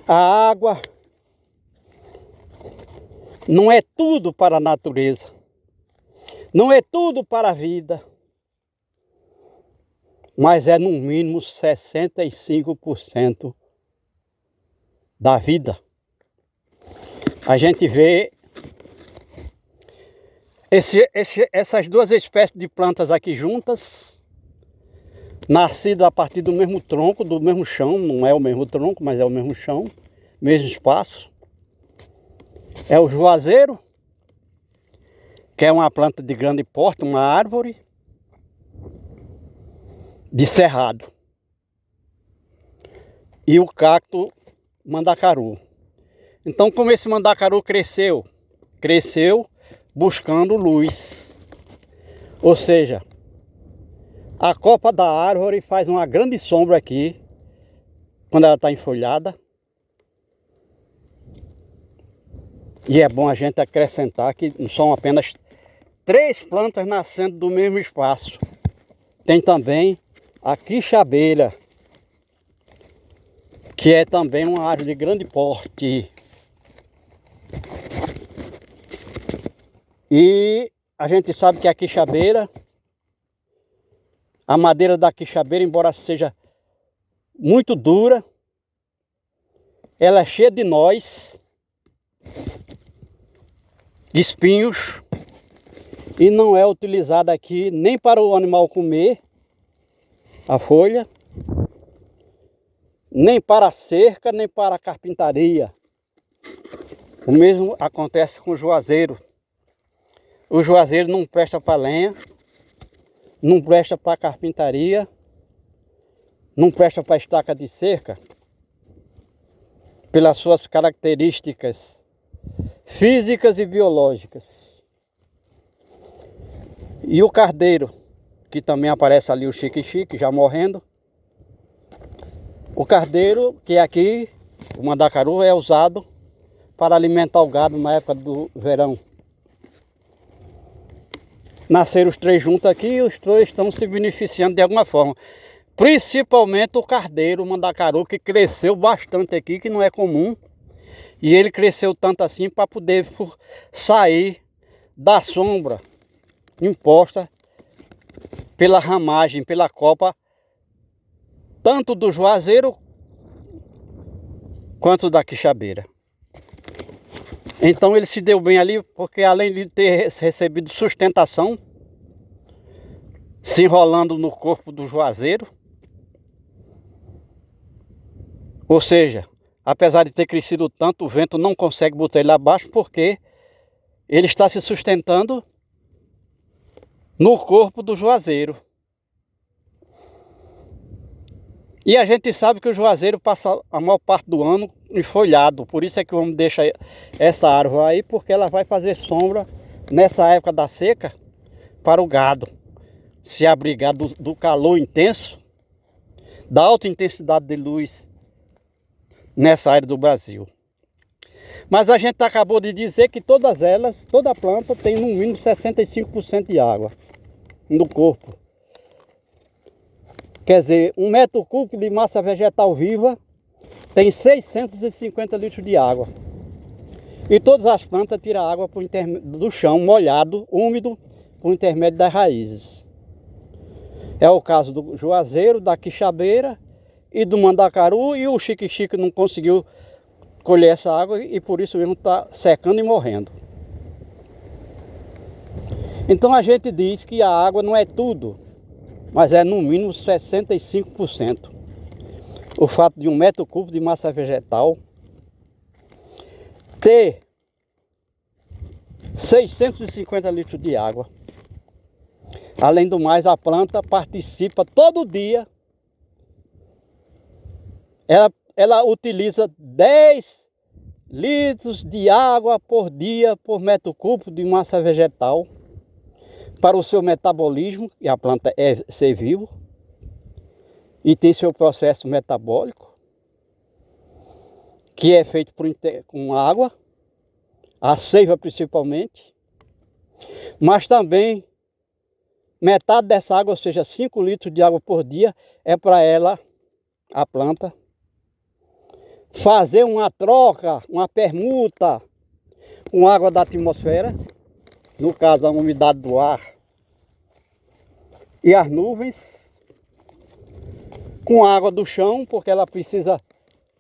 A água não é tudo para a natureza, não é tudo para a vida, mas é no mínimo 65% da vida. A gente vê essas duas espécies de plantas aqui juntas, nascidas a partir do mesmo tronco, do mesmo chão. Não é o mesmo tronco, mas é o mesmo chão, mesmo espaço. É o juazeiro, que é uma planta de grande porte, uma árvore de cerrado. E o cacto mandacaru. Então, como esse mandacaru cresceu buscando luz. Ou seja, a copa da árvore faz uma grande sombra aqui, quando ela está enfolhada. E é bom a gente acrescentar que não são apenas 3 plantas nascendo do mesmo espaço. Tem também a quixabeira, que é também uma árvore de grande porte. E a gente sabe que a quixabeira, a madeira da quixabeira, embora seja muito dura, ela é cheia de nós, espinhos, e não é utilizada aqui nem para o animal comer a folha, nem para a cerca, nem para a carpintaria. O mesmo acontece com o juazeiro. O juazeiro não presta para lenha, não presta para carpintaria, não presta para estaca de cerca, pelas suas características físicas e biológicas. E o cardeiro, que também aparece ali, o xique-xique, já morrendo. O cardeiro, que é aqui, o mandacaru, é usado para alimentar o gado na época do verão. Nasceram os 3 juntos aqui e os 3 estão se beneficiando de alguma forma. Principalmente o cardeiro, o mandacaru, que cresceu bastante aqui, que não é comum. E ele cresceu tanto assim para poder sair da sombra imposta pela ramagem, pela copa, tanto do juazeiro quanto da quixabeira. Então ele se deu bem ali, porque além de ter recebido sustentação, se enrolando no corpo do juazeiro, ou seja, apesar de ter crescido tanto, o vento não consegue botar ele abaixo, porque ele está se sustentando no corpo do juazeiro. E a gente sabe que o juazeiro passa a maior parte do ano enfolhado. Por isso é que o homem deixa essa árvore aí, porque ela vai fazer sombra nessa época da seca para o gado se abrigar do calor intenso, da alta intensidade de luz nessa área do Brasil. Mas a gente acabou de dizer que todas elas, toda planta tem no mínimo 65% de água no corpo. Quer dizer, 1 metro cúbico de massa vegetal viva tem 650 litros de água. E todas as plantas tiram água do chão molhado, úmido, por intermédio das raízes. É o caso do juazeiro, da quixabeira e do mandacaru, e o xique-xique não conseguiu colher essa água e por isso mesmo está secando e morrendo. Então a gente diz que a água não é tudo, mas é no mínimo 65%. O fato de 1 metro cúbico de massa vegetal ter 650 litros de água. Além do mais, a planta participa todo dia. Ela utiliza 10 litros de água por dia por metro cúbico de massa vegetal para o seu metabolismo, e a planta é ser vivo e tem seu processo metabólico, que é feito com água, a seiva principalmente, mas também metade dessa água, ou seja, 5 litros de água por dia, é para ela, a planta, fazer uma troca, uma permuta com água da atmosfera, no caso a umidade do ar e as nuvens, com água do chão, porque ela precisa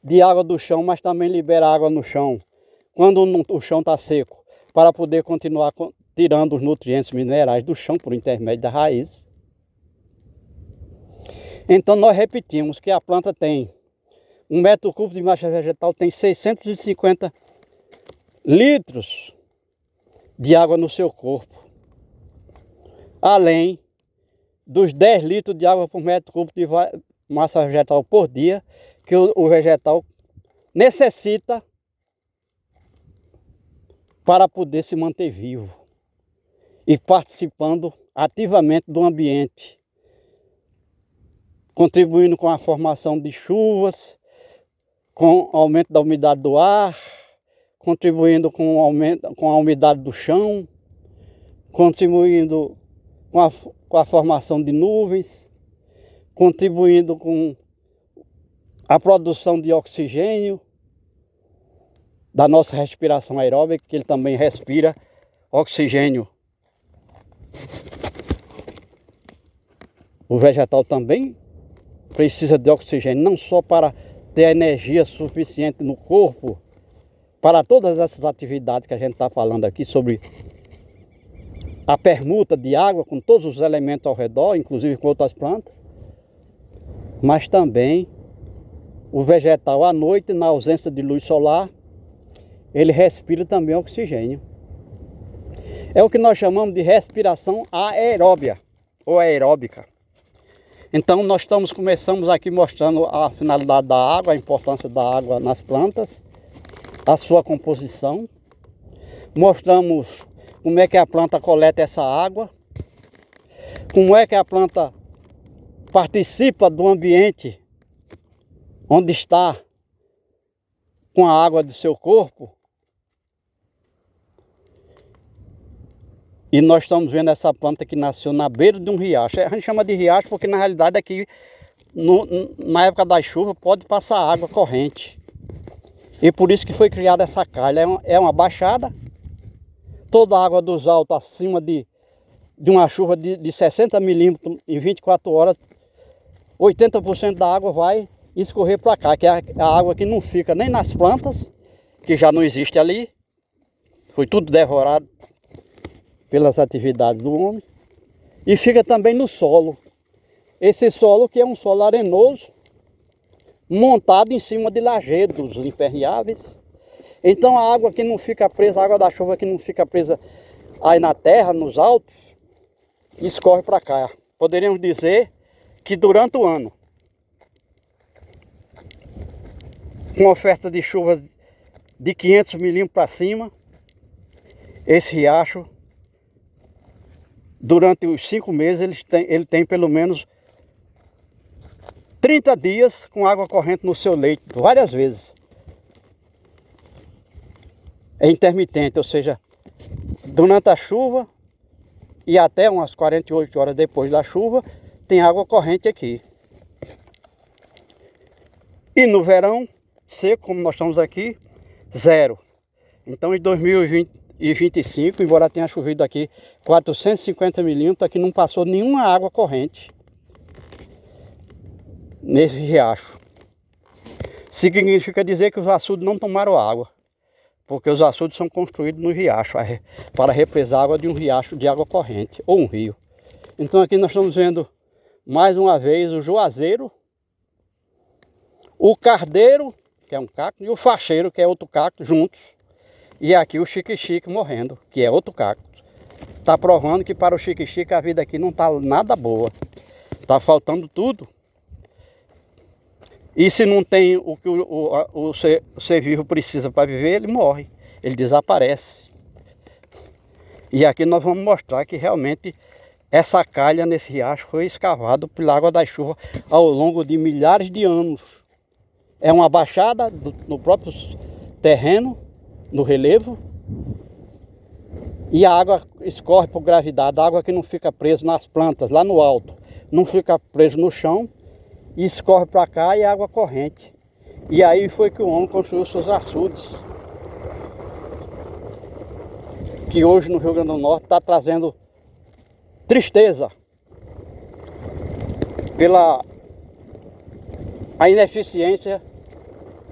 de água do chão, mas também libera água no chão quando o chão está seco, para poder continuar tirando os nutrientes minerais do chão por intermédio da raiz. Então nós repetimos que a planta tem 1 metro cúbico de massa vegetal, tem 650 litros de água no seu corpo, além dos 10 litros de água por metro cúbico de massa vegetal por dia que o vegetal necessita para poder se manter vivo e participando ativamente do ambiente, contribuindo com a formação de chuvas, com o aumento da umidade do ar, contribuindo com a umidade do chão, contribuindo com a formação de nuvens, contribuindo com a produção de oxigênio, da nossa respiração aeróbica, que ele também respira oxigênio. O vegetal também precisa de oxigênio, não só para ter energia suficiente no corpo, para todas essas atividades que a gente está falando aqui sobre a permuta de água com todos os elementos ao redor, inclusive com outras plantas, mas também o vegetal à noite, na ausência de luz solar, ele respira também oxigênio. É o que nós chamamos de respiração aeróbia ou aeróbica. Então nós começamos aqui mostrando a finalidade da água, a importância da água nas plantas, a sua composição. Mostramos como é que a planta coleta essa água, como é que a planta participa do ambiente onde está com a água do seu corpo. E nós estamos vendo essa planta que nasceu na beira de um riacho. A gente chama de riacho porque na realidade aqui, na época da chuva, pode passar água corrente. E por isso que foi criada essa calha. É uma baixada. Toda a água dos altos acima de uma chuva de 60 milímetros em 24 horas, 80% da água vai escorrer para cá, que é a água que não fica nem nas plantas, que já não existe ali. Foi tudo devorado pelas atividades do homem, e fica também no solo. Esse solo que é um solo arenoso, montado em cima de lajedos impermeáveis. Então a água que não fica presa, a água da chuva que não fica presa aí na terra, nos altos, escorre para cá. Poderíamos dizer que durante o ano, com oferta de chuvas de 500 milímetros para cima, esse riacho, durante os 5 meses, ele tem pelo menos 30 dias com água corrente no seu leito, várias vezes. É intermitente, ou seja, durante a chuva e até umas 48 horas depois da chuva, tem água corrente aqui. E no verão, seco, como nós estamos aqui, zero. Então em 2025, embora tenha chovido aqui 450 milímetros, aqui não passou nenhuma água corrente nesse riacho. Significa dizer que os açudes não tomaram água, porque os açudes são construídos no riacho, para represar água de um riacho de água corrente, ou um rio. Então aqui nós estamos vendo mais uma vez o juazeiro, o cardeiro, que é um cacto, e o facheiro, que é outro cacto, juntos. E aqui o xique-xique morrendo, que é outro cacto. Está provando que para o xique-xique a vida aqui não está nada boa. Está faltando tudo. E se não tem o que o ser vivo precisa para viver, ele morre. Ele desaparece. E aqui nós vamos mostrar que realmente essa calha nesse riacho foi escavada pela água da chuva ao longo de milhares de anos. É uma baixada no próprio terreno, no relevo, e a água escorre por gravidade, a água que não fica presa nas plantas, lá no alto, não fica presa no chão, e escorre para cá e é água corrente. E aí foi que o homem construiu seus açudes, que hoje no Rio Grande do Norte está trazendo tristeza pela a ineficiência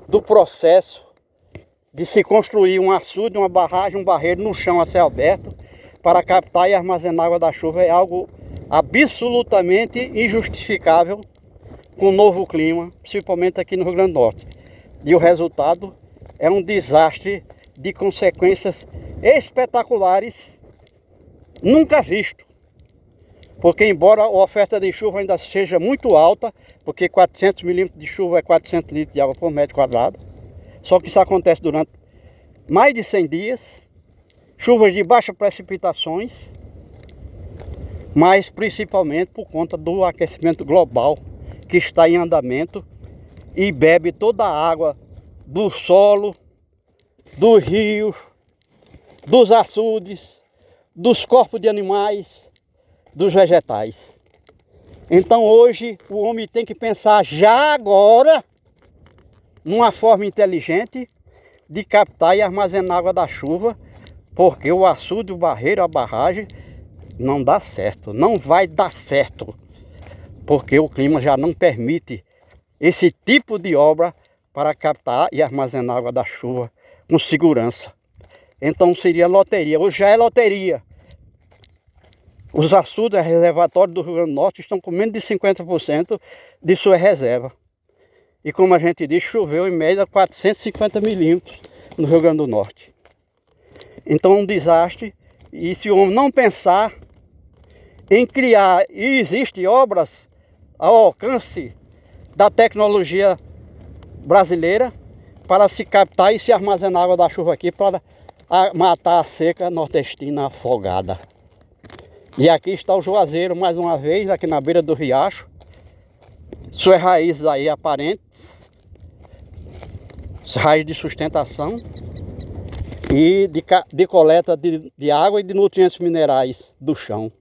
do processo de se construir um açude, uma barragem, um barreiro no chão a céu aberto para captar e armazenar água da chuva. É algo absolutamente injustificável com o novo clima, principalmente aqui no Rio Grande do Norte. E o resultado é um desastre de consequências espetaculares nunca visto. Porque embora a oferta de chuva ainda seja muito alta, porque 400 milímetros de chuva é 400 litros de água por metro quadrado, só que isso acontece durante mais de 100 dias, chuvas de baixas precipitações, mas principalmente por conta do aquecimento global que está em andamento e bebe toda a água do solo, dos rios, dos açudes, dos corpos de animais, dos vegetais. Então hoje o homem tem que pensar já agora numa forma inteligente de captar e armazenar água da chuva, porque o açude, o barreiro, a barragem não dá certo, não vai dar certo, porque o clima já não permite esse tipo de obra para captar e armazenar água da chuva com segurança. Então seria loteria, hoje já é loteria. Os açudes, reservatórios do Rio Grande do Norte estão com menos de 50% de sua reserva. E como a gente diz, choveu em média 450 milímetros no Rio Grande do Norte. Então é um desastre, e se o homem não pensar em criar, e existem obras ao alcance da tecnologia brasileira para se captar e se armazenar água da chuva aqui para matar a seca nordestina afogada. E aqui está o Juazeiro mais uma vez, aqui na beira do riacho. Suas raízes aí aparentes, raízes de sustentação e de coleta de água e de nutrientes minerais do chão.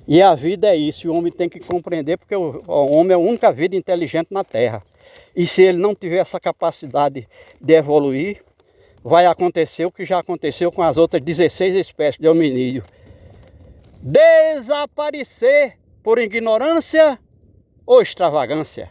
E a vida é isso, e o homem tem que compreender, porque o homem é a única vida inteligente na Terra. E se ele não tiver essa capacidade de evoluir, vai acontecer o que já aconteceu com as outras 16 espécies de hominídeo. Desaparecer por ignorância ou extravagância.